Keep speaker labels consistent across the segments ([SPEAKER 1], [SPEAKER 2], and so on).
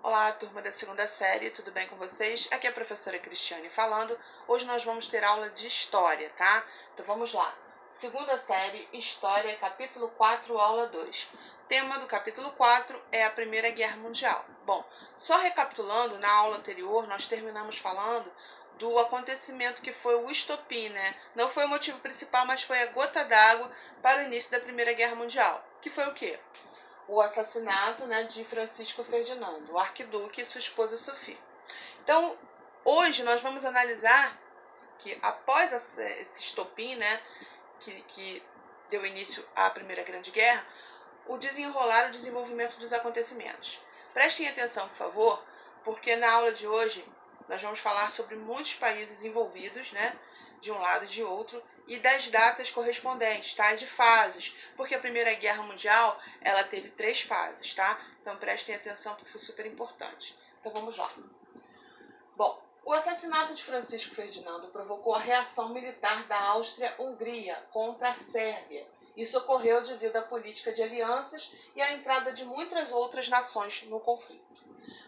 [SPEAKER 1] Olá, turma da segunda série, tudo bem com vocês? Aqui é a professora Cristiane falando. Hoje nós vamos ter aula de História, tá? Então vamos lá. Segunda série, História, capítulo 4, aula 2. Tema do capítulo 4 é a Primeira Guerra Mundial. Bom, só recapitulando, na aula anterior nós terminamos falando do acontecimento que foi o estopim, né? Não foi o motivo principal, mas foi a gota d'água para o início da Primeira Guerra Mundial. Que foi o quê? O assassinato, né, de Francisco Ferdinando, o arquiduque, e sua esposa Sofia. Então, hoje nós vamos analisar que após esse estopim, né, que deu início à Primeira Grande Guerra, o desenvolvimento dos acontecimentos. Prestem atenção, por favor, porque na aula de hoje nós vamos falar sobre muitos países envolvidos, né, de um lado e de outro, e das datas correspondentes, tá? De fases, porque a Primeira Guerra Mundial, ela teve 3 fases, tá? Então prestem atenção porque isso é super importante. Então vamos lá. Bom, o assassinato de Francisco Ferdinando provocou a reação militar da Áustria-Hungria contra a Sérvia. Isso ocorreu devido à política de alianças e à entrada de muitas outras nações no conflito.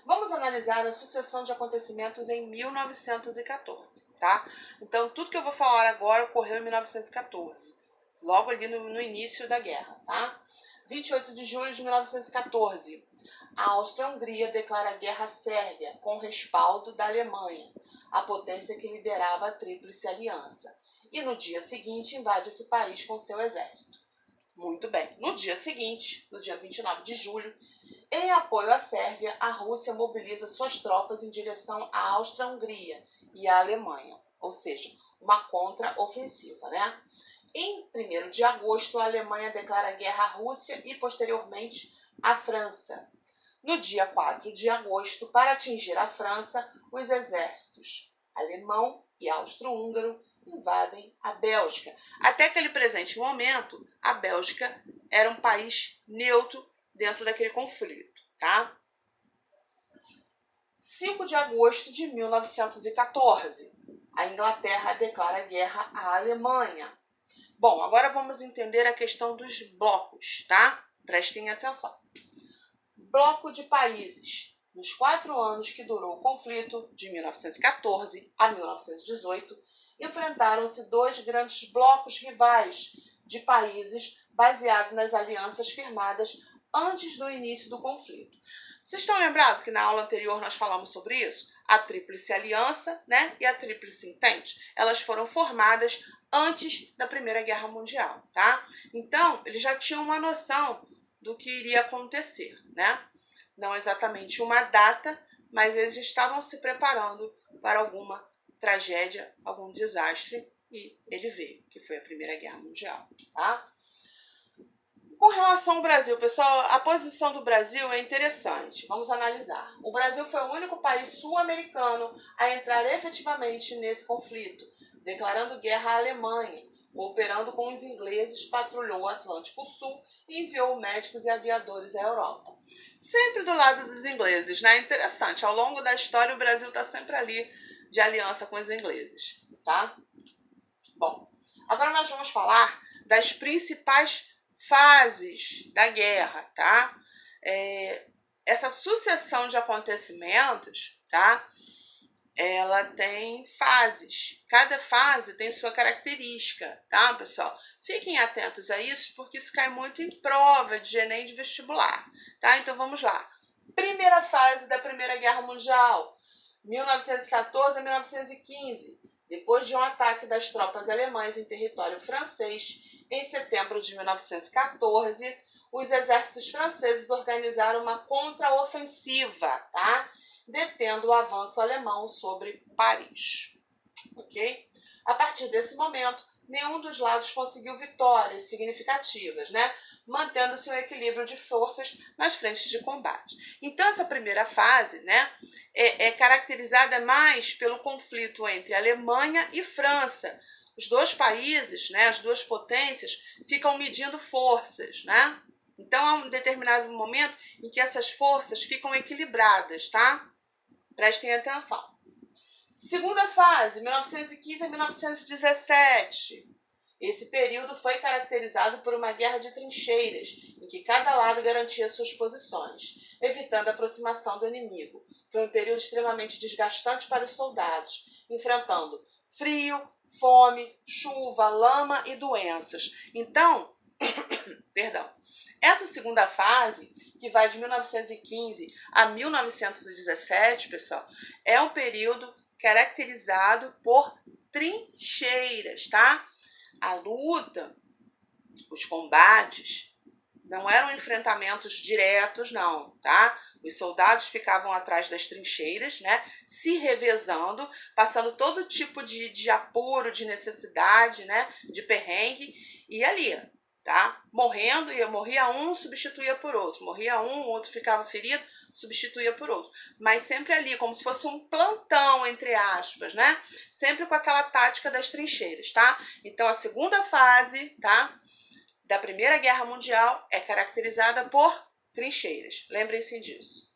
[SPEAKER 1] Vamos analisar a sucessão de acontecimentos em 1914, tá? Então, tudo que eu vou falar agora ocorreu em 1914, logo ali no início da guerra, tá? 28 de junho de 1914, a Áustria-Hungria declara guerra à Sérvia com respaldo da Alemanha, a potência que liderava a Tríplice Aliança, e no dia seguinte invade esse país com seu exército. Muito bem, no dia seguinte, no dia 29 de julho, em apoio à Sérvia, a Rússia mobiliza suas tropas em direção à Áustria-Hungria e à Alemanha, ou seja, uma contra-ofensiva, né? Em 1º de agosto, a Alemanha declara guerra à Rússia e, posteriormente, à França. No dia 4 de agosto, para atingir a França, os exércitos alemão e austro-húngaro invadem a Bélgica. Até aquele presente momento, a Bélgica era um país neutro dentro daquele conflito, tá? 5 de agosto de 1914, a Inglaterra declara guerra à Alemanha. Bom, agora vamos entender a questão dos blocos, tá? Prestem atenção. Bloco de países. Nos 4 anos que durou o conflito, de 1914 a 1918, enfrentaram-se 2 grandes blocos rivais de países baseados nas alianças firmadas antes do início do conflito. Vocês estão lembrados que na aula anterior nós falamos sobre isso? A Tríplice Aliança, né, e a Tríplice Entente, elas foram formadas antes da Primeira Guerra Mundial, tá? Então, eles já tinham uma noção do que iria acontecer, né? Não exatamente uma data, mas eles estavam se preparando para alguma tragédia, algum desastre, e ele veio, que foi a Primeira Guerra Mundial, tá? Com relação ao Brasil, pessoal, a posição do Brasil é interessante. Vamos analisar. O Brasil foi o único país sul-americano a entrar efetivamente nesse conflito, declarando guerra à Alemanha, cooperando com os ingleses, patrulhou o Atlântico Sul e enviou médicos e aviadores à Europa. Sempre do lado dos ingleses, né? Interessante. Ao longo da história, o Brasil está sempre ali de aliança com os ingleses, tá? Bom, agora nós vamos falar das principais fases da guerra, tá? Essa sucessão de acontecimentos, tá? Ela tem fases. Cada fase tem sua característica, tá, pessoal? Fiquem atentos a isso, porque isso cai muito em prova de Enem de vestibular, tá? Então vamos lá. Primeira fase da Primeira Guerra Mundial, 1914 a 1915. Depois de um ataque das tropas alemãs em território francês, em setembro de 1914, os exércitos franceses organizaram uma contraofensiva, tá? Detendo o avanço alemão sobre Paris, ok? A partir desse momento, nenhum dos lados conseguiu vitórias significativas, né? Mantendo-se um equilíbrio de forças nas frentes de combate. Então, essa primeira fase, né, é caracterizada mais pelo conflito entre Alemanha e França. Os 2 países, né, as 2 potências, ficam medindo forças, né? Então, há um determinado momento em que essas forças ficam equilibradas, tá? Prestem atenção. Segunda fase, 1915 a 1917. Esse período foi caracterizado por uma guerra de trincheiras, em que cada lado garantia suas posições, evitando a aproximação do inimigo. Foi um período extremamente desgastante para os soldados, enfrentando frio, fome, chuva, lama e doenças. Então, perdão, essa segunda fase, que vai de 1915 a 1917, pessoal, é um período caracterizado por trincheiras, tá? A luta, os combates, não eram enfrentamentos diretos, não, tá? Os soldados ficavam atrás das trincheiras, né? Se revezando, passando todo tipo de apuro, de necessidade, né? De perrengue, e ali, tá? Morrendo, morria um, substituía por outro. Morria um, outro ficava ferido, substituía por outro. Mas sempre ali, como se fosse um plantão, entre aspas, né? Sempre com aquela tática das trincheiras, tá? Então, a segunda fase, tá? Da Primeira Guerra Mundial é caracterizada por trincheiras. Lembrem-se disso.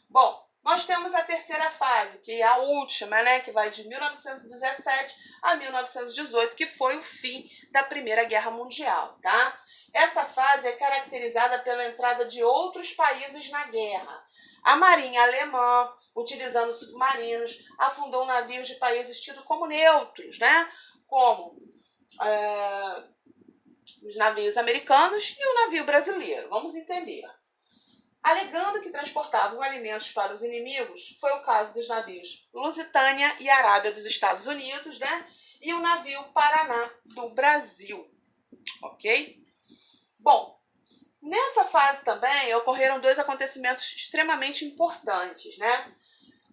[SPEAKER 1] Bom, nós temos a terceira fase, que é a última, né? Que vai de 1917 a 1918, que foi o fim da Primeira Guerra Mundial, tá? Essa fase é caracterizada pela entrada de outros países na guerra. A marinha alemã, utilizando submarinos, afundou navios de países tidos como neutros, né? Como os navios americanos e o navio brasileiro. Vamos entender. Alegando que transportavam alimentos para os inimigos, foi o caso dos navios Lusitânia e Arábia dos Estados Unidos, né? E o navio Paraná do Brasil, ok? Bom, nessa fase também ocorreram dois acontecimentos extremamente importantes, né?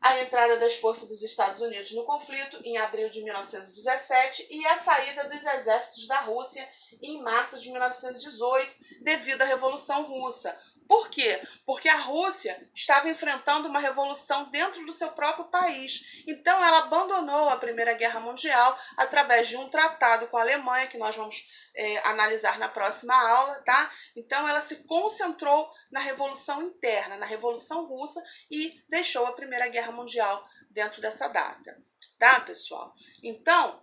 [SPEAKER 1] A entrada das forças dos Estados Unidos no conflito em abril de 1917 e a saída dos exércitos da Rússia em março de 1918 devido à Revolução Russa. Por quê? Porque a Rússia estava enfrentando uma revolução dentro do seu próprio país. Então ela abandonou a Primeira Guerra Mundial através de um tratado com a Alemanha, que nós vamos analisar na próxima aula, tá? Então ela se concentrou na revolução interna, na Revolução Russa, e deixou a Primeira Guerra Mundial dentro dessa data, tá, pessoal? Então,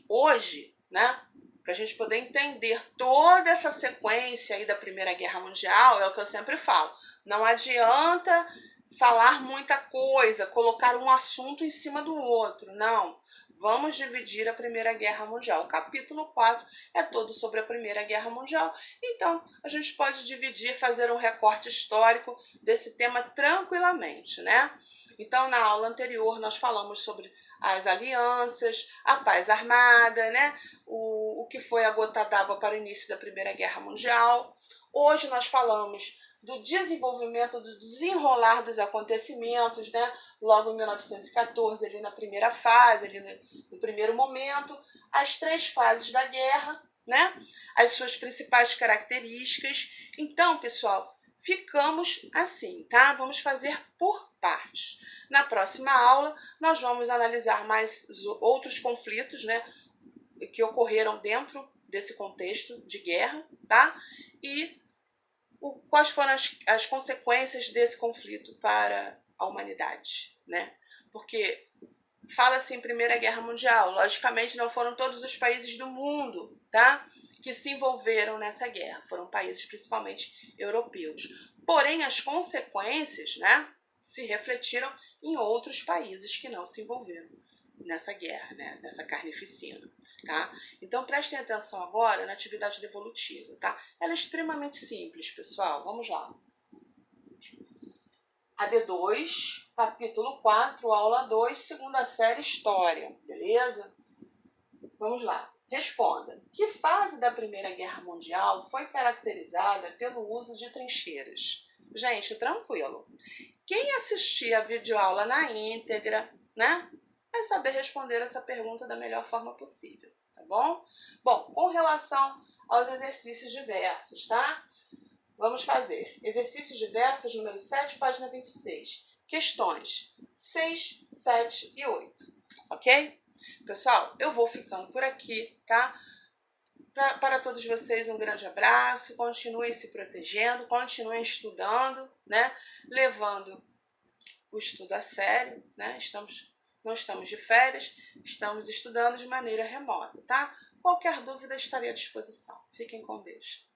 [SPEAKER 1] hoje, né, para a gente poder entender toda essa sequência aí da Primeira Guerra Mundial, é o que eu sempre falo, não adianta falar muita coisa, colocar um assunto em cima do outro, não. Vamos dividir a Primeira Guerra Mundial. O capítulo 4 é todo sobre a Primeira Guerra Mundial. Então, a gente pode dividir, fazer um recorte histórico desse tema tranquilamente, né? Então, na aula anterior, nós falamos sobre as alianças, a paz armada, né? O que foi a gota d'água para o início da Primeira Guerra Mundial. Hoje nós falamos do desenvolvimento, do desenrolar dos acontecimentos, né? Logo em 1914, ali na primeira fase, ali no primeiro momento, as três fases da guerra, né? As suas principais características. Então, pessoal, ficamos assim, tá? Vamos fazer por partes. Na próxima aula, nós vamos analisar mais outros conflitos, né? Que ocorreram dentro desse contexto de guerra, tá? E quais foram as consequências desse conflito para a humanidade, né? Porque fala-se em Primeira Guerra Mundial, logicamente não foram todos os países do mundo, tá? Que se envolveram nessa guerra, foram países principalmente europeus. Porém, as consequências, né, se refletiram em outros países que não se envolveram nessa guerra, né, nessa carnificina, tá? Então prestem atenção agora na atividade devolutiva, tá? Ela é extremamente simples, pessoal. Vamos lá. AD2, capítulo 4, aula 2, segunda série, História, beleza? Vamos lá. Responda. Que fase da Primeira Guerra Mundial foi caracterizada pelo uso de trincheiras? Gente, tranquilo. Quem assistir a videoaula na íntegra, né, vai saber responder essa pergunta da melhor forma possível, tá bom? Bom, com relação aos exercícios diversos, tá? Vamos fazer exercícios diversos, número 7, página 26. Questões 6, 7 e 8, ok? Pessoal, eu vou ficando por aqui, tá? Para todos vocês, um grande abraço. Continuem se protegendo, continuem estudando, né? Levando o estudo a sério, né? Não estamos de férias, estamos estudando de maneira remota, tá? Qualquer dúvida, estarei à disposição. Fiquem com Deus.